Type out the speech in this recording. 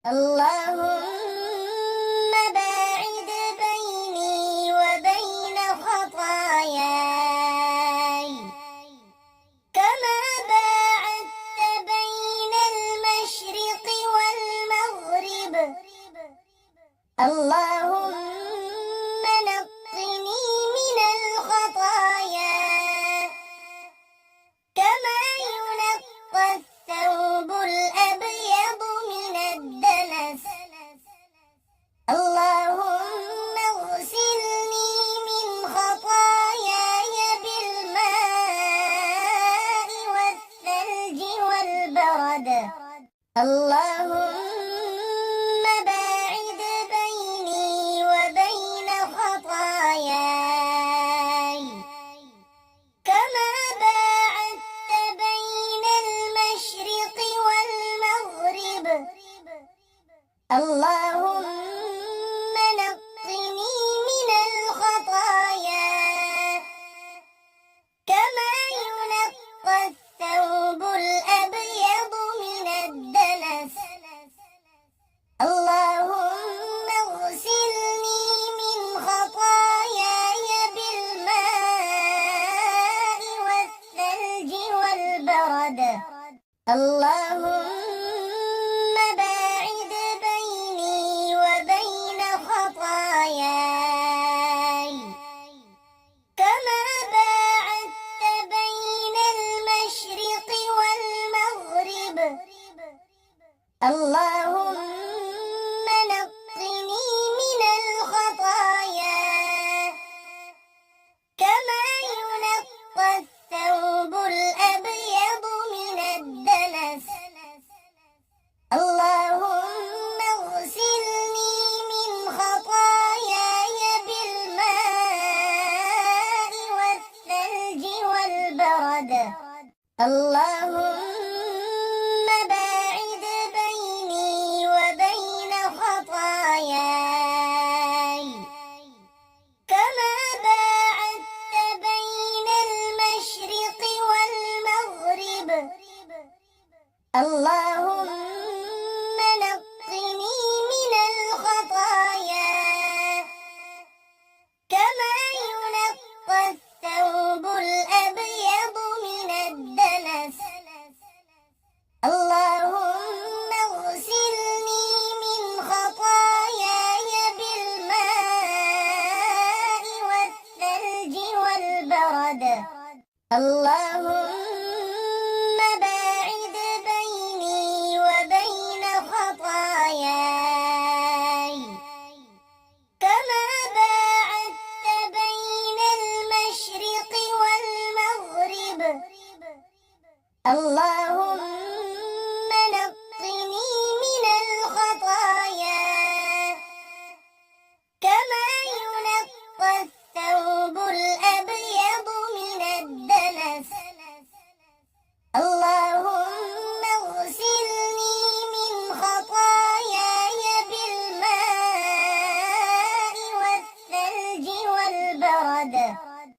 اللهم باعد بيني وبين خطاياي كما باعدت بين المشرق والمغرب. اللهم نقني من الخطايا كما ينقى الثوب الأبيض من الدنس. اللهم اغسلني من خطاياي بالماء والثلج والبرد. اللهم باعد بيني وبين خطاياي كما باعدت بين المشرق والمغرب. اللهم نقني من الخطايا كما ينقى الثوب الأبيض من الدنس. اللهم اغسلني من خطاياي بالماء والثلج والبرد. اللهم باعد بيني وبين خطاياي كما باعدت بين المشرق والمغرب. اللهم نقني من الخطايا كما ينقى الثوب الأبيض من الدنس. اللهم اغسلني من خطاياي بالماء والثلج والبرد. اللهم باعد بيني وبين خطاياي كما باعدت بين المشرق والمغرب. اللهم نقني من الخطايا كما ينقى الثوب الأبيض من الدنس. اللهم اغسلني من خطاياي بالماء والثلج والبرد. اللهم باعد بيني وبين خطاياي كما باعدت بين المشرق والمغرب. اللهم